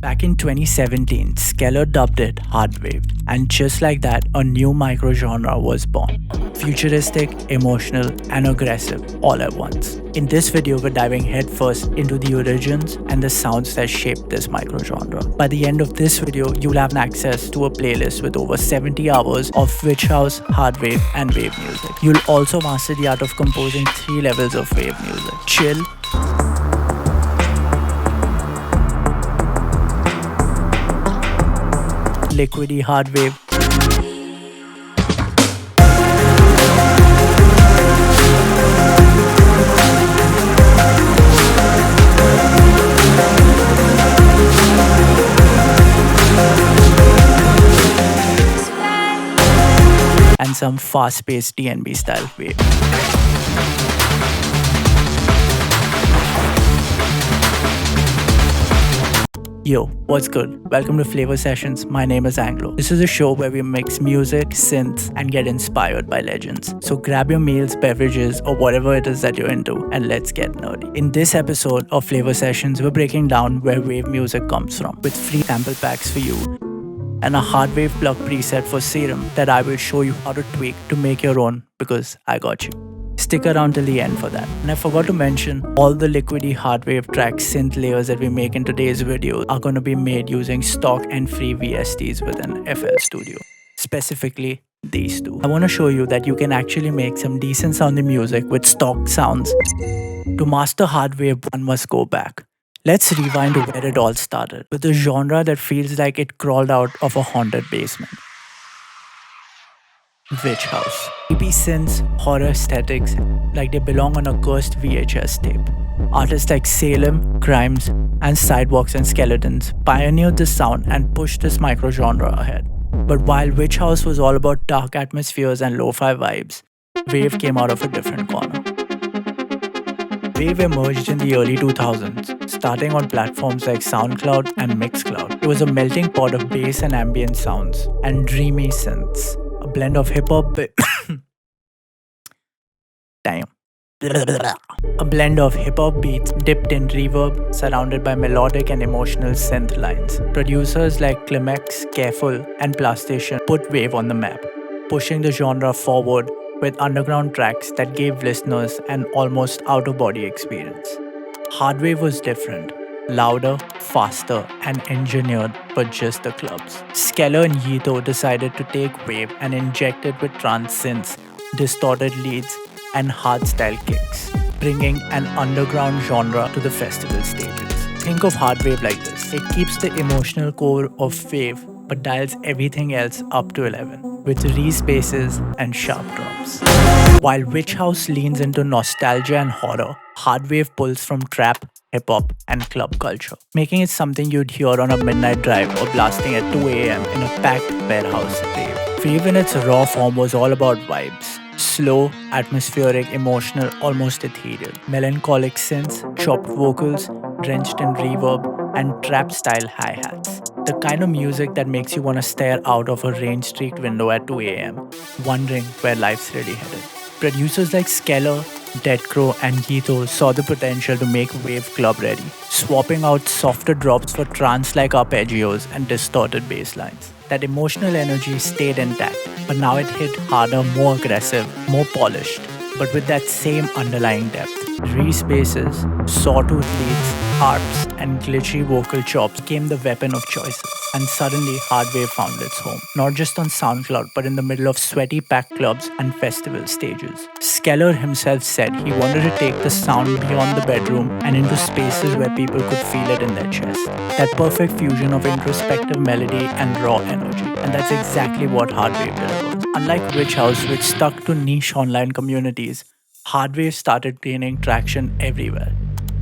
Back in 2017, Skeler dubbed it Hardwave, and just like that, a new microgenre was born. Futuristic, emotional, and aggressive all at once. In this video, we're diving headfirst into the origins and the sounds that shaped this microgenre. By the end of this video, you'll have access to a playlist with over 70 hours of witch house, hardwave, and wave music. You'll also master the art of composing 3 levels of wave music: chill, liquidy hard wave, and some fast-paced DnB style wave. Yo, what's good? Welcome to Flavour Sessions. My name is Anglo. This is a show where we mix music, synths, and get inspired by legends. So grab your meals, beverages, or whatever it is that you're into, and let's get nerdy. In this episode of Flavour Sessions, we're breaking down where wave music comes from, with free sample packs for you, and a hardwave plug preset for Serum that I will show you how to tweak to make your own, because I got you. Stick around till the end for that. And I forgot to mention, all the liquidy hardwave track synth layers that we make in today's video are going to be made using stock and free VSTs within FL Studio. Specifically, these two. I want to show you that you can actually make some decent sounding music with stock sounds. To master hardwave, one must go back. Let's rewind to where it all started, with a genre that feels like it crawled out of a haunted basement. Witch house. Creepy synths, horror aesthetics, like they belong on a cursed VHS tape. Artists like Salem, Grimes, and Sidewalks and Skeletons pioneered this sound and pushed this microgenre ahead. But while Witch House was all about dark atmospheres and lo-fi vibes, Wave came out of a different corner. Wave emerged in the early 2000s, starting on platforms like SoundCloud and Mixcloud. It was a melting pot of bass and ambient sounds, and dreamy synths. A blend of hip-hop A blend of hip-hop beats dipped in reverb, surrounded by melodic and emotional synth lines. Producers like Climax, Careful, and Plastation put Wave on the map, pushing the genre forward with underground tracks that gave listeners an almost out-of-body experience. Hardwave was different. Louder, faster, and engineered for just the clubs. Skeler and Yito decided to take wave and inject it with trance synths, distorted leads, and hardstyle kicks, bringing an underground genre to the festival stages. Think of hardwave like this. It keeps the emotional core of wave but dials everything else up to 11, with re-spaces and sharp drops. While Witch House leans into nostalgia and horror, hardwave pulls from trap, hip-hop, and club culture, making it something you'd hear on a midnight drive or blasting at 2 a.m. in a packed warehouse rave. Wave in its raw form was all about vibes. Slow, atmospheric, emotional, almost ethereal. Melancholic synths, chopped vocals, drenched in reverb, and trap-style hi-hats. The kind of music that makes you want to stare out of a rain-streaked window at 2 a.m., wondering where life's really headed. Producers like Skeler, Dead Crow, and Yito saw the potential to make Wave club ready, swapping out softer drops for trance-like arpeggios and distorted bass lines. That emotional energy stayed intact, but now it hit harder, more aggressive, more polished, but with that same underlying depth. Re-spaces, sawtooth leads, harps, and glitchy vocal chops became the weapon of choices. And suddenly, hardwave found its home, not just on SoundCloud, but in the middle of sweaty packed clubs and festival stages. Skeler himself said he wanted to take the sound beyond the bedroom and into spaces where people could feel it in their chest. That perfect fusion of introspective melody and raw energy. And that's exactly what hardwave delivers. Unlike Witch House, which stuck to niche online communities, hardwave started gaining traction everywhere,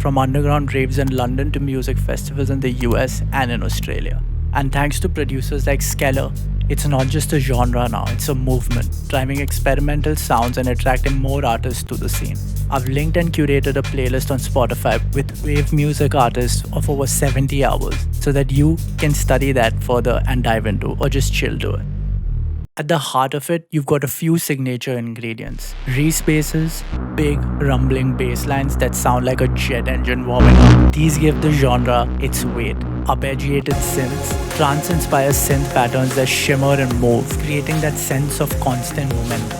from underground raves in London to music festivals in the US and in Australia. And thanks to producers like Skeler, it's not just a genre now, it's a movement, driving experimental sounds and attracting more artists to the scene. I've linked and curated a playlist on Spotify with wave music artists of over 70 hours so that you can study that further and dive into, or just chill to it. At the heart of it, you've got a few signature ingredients. Re-spaces, big, rumbling bass lines that sound like a jet engine warming up. These give the genre its weight. arpeggiated synths, trance-inspired synth patterns that shimmer and move, creating that sense of constant momentum.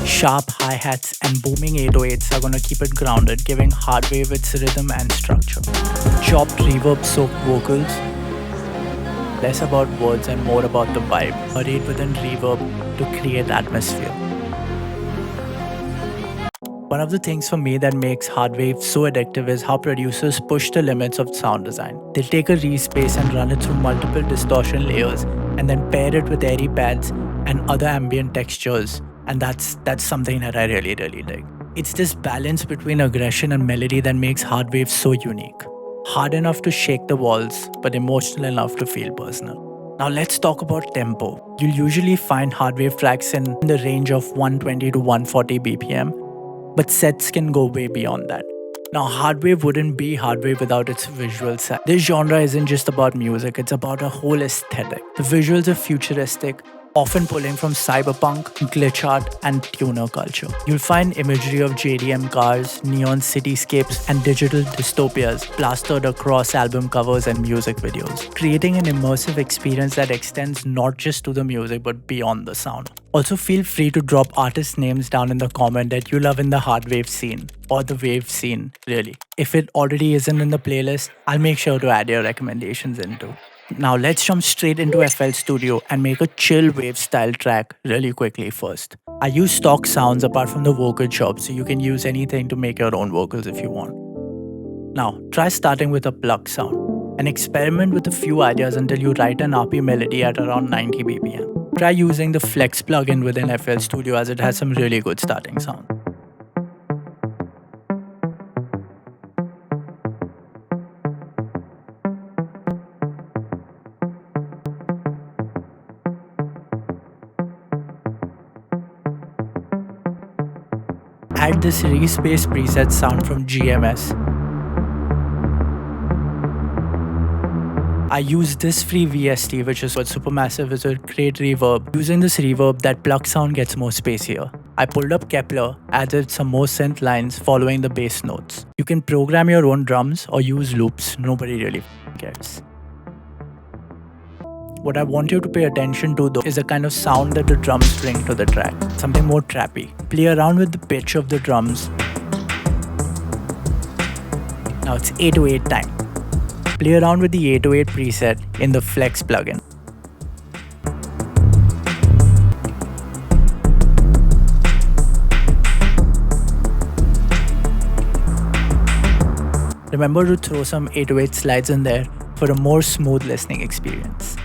Sharp hi-hats and booming 808s are gonna keep it grounded, giving Hardwave its rhythm and structure. Chopped reverb-soaked vocals, less about words and more about the vibe, buried within reverb to create atmosphere. One of the things for me that makes Hardwave so addictive is how producers push the limits of sound design. They'll take a respace and run it through multiple distortion layers and then pair it with airy pads and other ambient textures, and that's something that I really like. It's this balance between aggression and melody that makes Hardwave so unique. Hard enough to shake the walls, but emotional enough to feel personal. Now let's talk about tempo. You'll usually find Hardwave tracks in the range of 120 to 140 BPM, but sets can go way beyond that. Now, Hardwave wouldn't be Hardwave without its visual side. This genre isn't just about music, it's about a whole aesthetic. The visuals are futuristic, often pulling from cyberpunk, glitch art, and tuner culture. You'll find imagery of JDM cars, neon cityscapes, and digital dystopias plastered across album covers and music videos, creating an immersive experience that extends not just to the music but beyond the sound. Also, feel free to drop artist names down in the comment that you love in the Hardwave scene, or the wave scene, really. If it already isn't in the playlist, I'll make sure to add your recommendations into. Now let's jump straight into FL Studio and make a Chillwave style track really quickly first. I use stock sounds apart from the vocal chops, so you can use anything to make your own vocals if you want. Now try starting with a pluck sound and experiment with a few ideas until you write an RP melody at around 90 BPM. Try using the Flex plugin within FL Studio as it has some really good starting sound. Add this respace preset sound from GMS. I use this free VST, which is what Supermassive is with great reverb. Using this reverb, that pluck sound gets more spacier. I pulled up Kepler, added some more synth lines following the bass notes. You can program your own drums or use loops, nobody really cares. What I want you to pay attention to though is the kind of sound that the drums bring to the track. Something more trappy. Play around with the pitch of the drums. Now it's 808 time. Play around with the 808 preset in the Flex plugin. Remember to throw some 808 slides in there for a more smooth listening experience.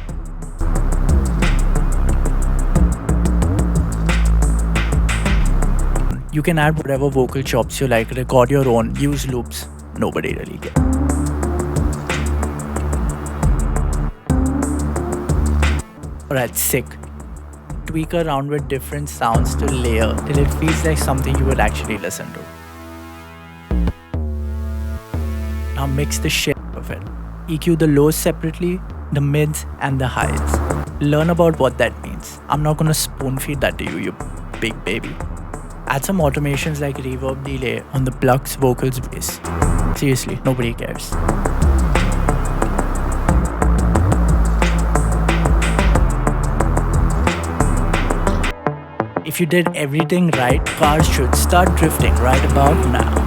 You can add whatever vocal chops you like, record your own, use loops, nobody really cares. Alright, sick. Tweak around with different sounds to layer till it feels like something you would actually listen to. Now mix the shit out of it. EQ the lows separately, the mids and the highs. Learn about what that means. I'm not gonna spoon feed that to you, you big baby. Add some automations like reverb delay on the plucks, vocals, bass. Seriously, nobody cares. If you did everything right, cars should start drifting right about now.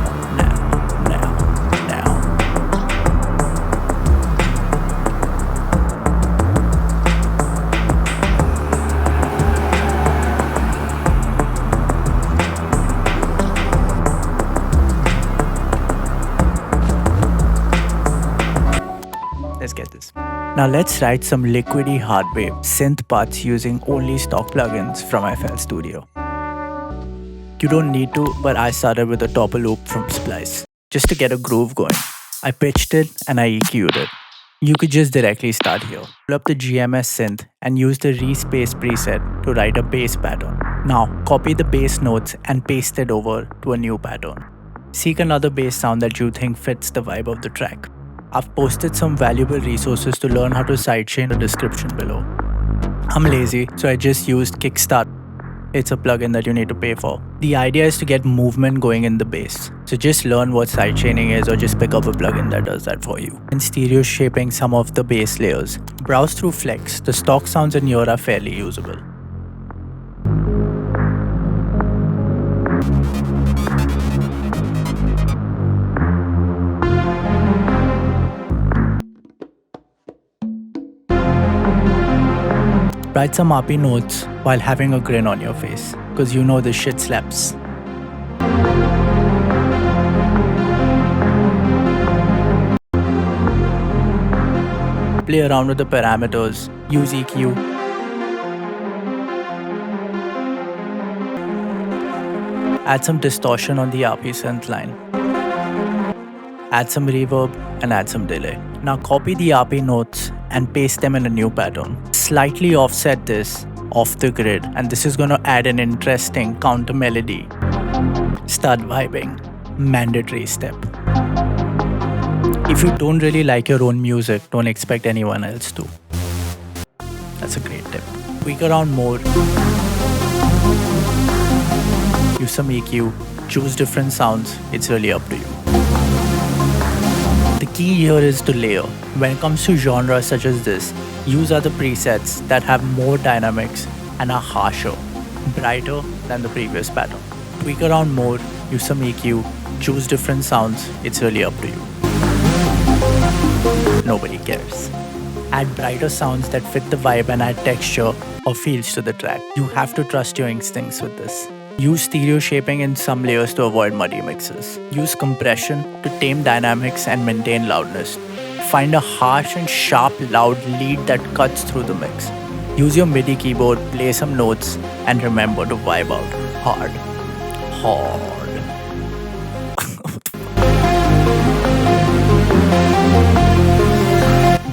Let's get this. Now let's write some liquidy Hardwave synth parts using only stock plugins from FL Studio. You don't need to, but I started with a topper loop from Splice, just to get a groove going. I pitched it and I EQ'd it. You could just directly start here. Pull up the GMS synth and use the respace preset to write a bass pattern. Now copy the bass notes and paste it over to a new pattern. Seek another bass sound that you think fits the vibe of the track. I've posted some valuable resources to learn how to sidechain in the description below. I'm lazy, so I just used Kickstart. it's a plugin that you need to pay for. The idea is to get movement going in the bass. So just learn what sidechaining is or just pick up a plugin that does that for you. And stereo shaping some of the bass layers. Browse through Flex. The stock sounds in here are fairly usable. Write some RP notes while having a grin on your face, cause you know this shit slaps. Play around with the parameters, use EQ. Add some distortion on the RP synth line. Add some reverb and add some delay. Now copy the RP notes and paste them in a new pattern. Slightly offset this off the grid, and this is going to add an interesting counter melody. Start vibing. Mandatory step. If you don't really like your own music, don't expect anyone else to. That's a great tip. Tweak around more. Use some EQ. Choose different sounds. It's really up to you. The key here is to layer. When it comes to genres such as this, use other presets that have more dynamics and are harsher, brighter than the previous pattern. Tweak around more, use some EQ, choose different sounds, it's really up to you. Nobody cares. Add brighter sounds that fit the vibe and add texture or feels to the track. You have to trust your instincts with this. Use stereo shaping in some layers to avoid muddy mixes. Use compression to tame dynamics and maintain loudness. Find a harsh and sharp loud lead that cuts through the mix. Use your MIDI keyboard, play some notes, and remember to vibe out hard.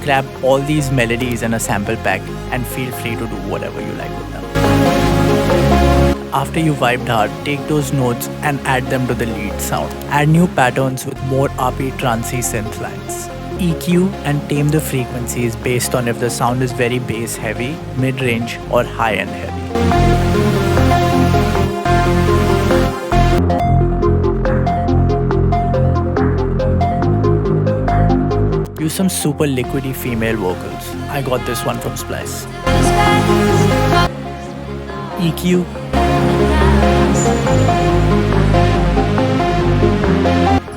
Grab all these melodies in a sample pack and feel free to do whatever you like with them. After you vibed hard, take those notes and add them to the lead sound. Add new patterns with more RP trancey synth lines. EQ and tame the frequencies based on if the sound is very bass heavy, mid-range or high-end heavy. Use some super liquidy female vocals. I got this one from Splice. EQ.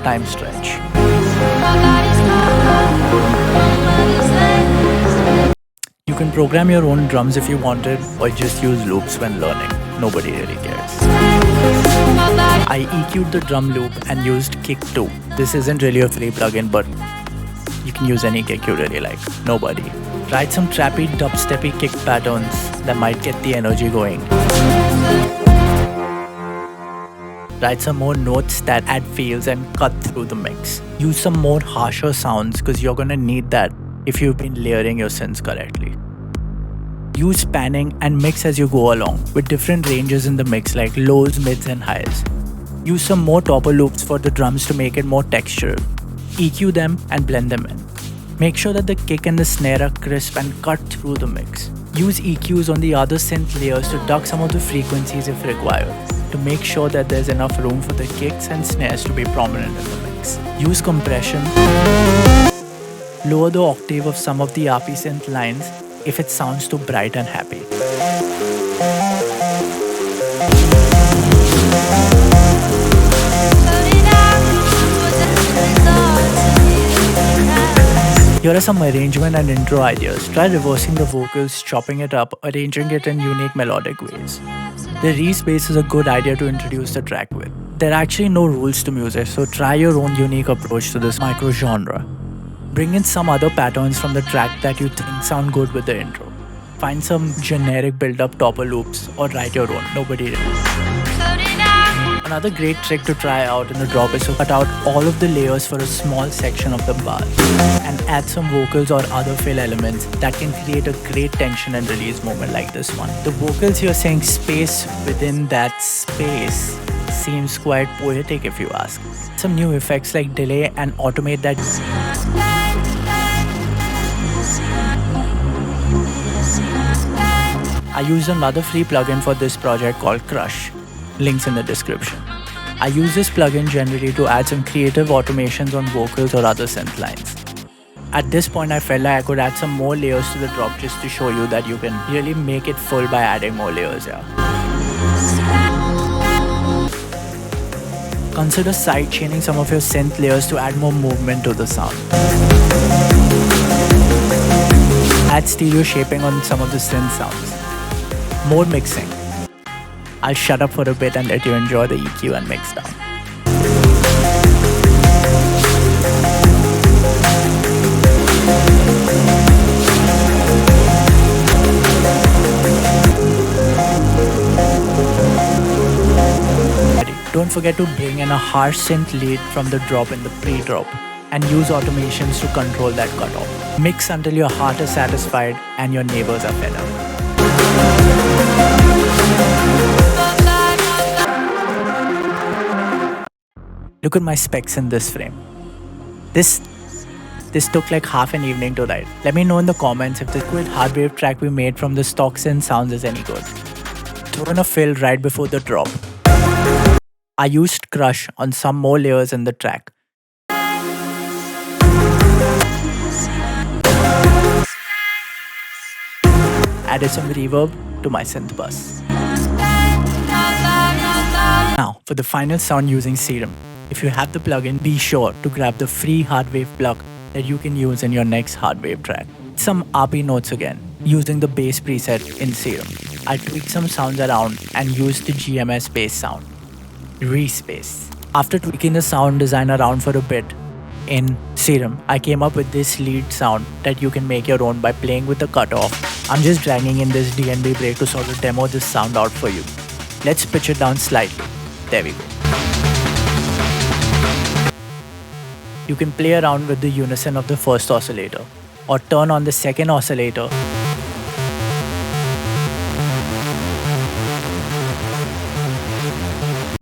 Time stretch. You can program your own drums if you wanted, or just use loops when learning. Nobody really cares. I EQ'd the drum loop and used kick too. This isn't really a free plugin, but you can use any kick you really like. Nobody. Write some trappy, dubsteppy kick patterns that might get the energy going. Write some more notes that add feels and cut through the mix. Use some more harsher sounds because you're gonna need that if you've been layering your synths correctly. Use panning and mix as you go along with different ranges in the mix like lows, mids and highs. Use some more topper loops for the drums to make it more textured. EQ them and blend them in. Make sure that the kick and the snare are crisp and cut through the mix. Use EQs on the other synth layers to duck some of the frequencies if required, to make sure that there's enough room for the kicks and snares to be prominent in the mix. Use compression. Lower the octave of some of the RP synth lines if it sounds too bright and happy. Here are some arrangement and intro ideas. Try reversing the vocals, chopping it up, arranging it in unique melodic ways. The re-space is a good idea to introduce the track with. There are actually no rules to music, so try your own unique approach to this micro-genre. Bring in some other patterns from the track that you think sound good with the intro. Find some generic build-up topper loops or write your own. Nobody really. Another great trick to try out in the drop is to cut out all of the layers for a small section of the bar and add some vocals or other fill elements that can create a great tension and release moment like this one. The vocals here saying space within that space seems quite poetic if you ask. Some new effects like delay and automate that. I used another free plugin for this project called Crush. Links in the description. I use this plugin generally to add some creative automations on vocals or other synth lines. At this point, I felt like I could add some more layers to the drop just to show you that you can really make it full by adding more layers here. Consider sidechaining some of your synth layers to add more movement to the sound. Add stereo shaping on some of the synth sounds. More mixing. I'll shut up for a bit and let you enjoy the EQ and mix down. Don't forget to bring in a harsh synth lead from the drop in the pre-drop and use automations to control that cutoff. Mix until your heart is satisfied and your neighbors are fed up. Look at my specs in this frame. This took like half an evening to write. Let me know in the comments if the quick Hardwave track we made from the stock synth sounds is any good. Throw in a fill right before the drop. I used Crush on some more layers in the track. Added some reverb to my synth bus. Now, for the final sound using Serum. If you have the plugin, be sure to grab the free Hardwave plug that you can use in your next Hardwave track. Some RP notes again, using the bass preset in Serum. I tweaked some sounds around and used the GMS bass sound. Respace. After tweaking the sound design around for a bit in Serum, I came up with this lead sound that you can make your own by playing with the cutoff. I'm just dragging in this DNB break to sort of demo this sound out for you. Let's pitch it down slightly. There we go. You can play around with the unison of the first oscillator or turn on the second oscillator .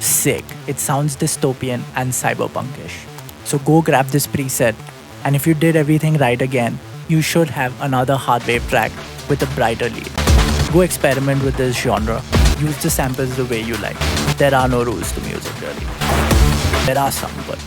Sick. It sounds dystopian and cyberpunkish. So go grab this preset, and if you did everything right again, you should have another Hardwave track with a brighter lead. Go experiment with this genre. Use the samples the way you like. There are no rules to music really. There are some, but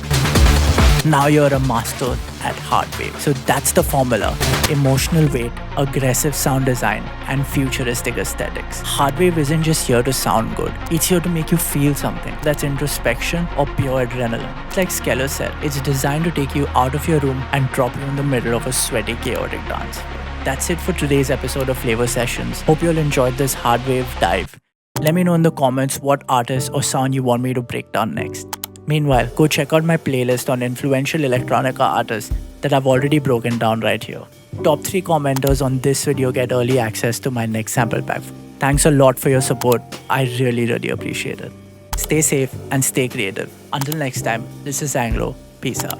now you're a master at Hardwave. So that's the formula. Emotional weight, aggressive sound design, and futuristic aesthetics. Hardwave isn't just here to sound good. It's here to make you feel something. That's introspection or pure adrenaline. It's like Skeler said, it's designed to take you out of your room and drop you in the middle of a sweaty, chaotic dance. That's it for today's episode of Flavour Sessions. Hope you all enjoyed this Hardwave dive. Let me know in the comments what artist or sound you want me to break down next. Meanwhile, go check out my playlist on influential electronica artists that I've already broken down right here. Top 3 commenters on this video get early access to my next sample pack. Thanks a lot for your support. I really appreciate it. Stay safe and stay creative. Until next time, this is Anglo. Peace out.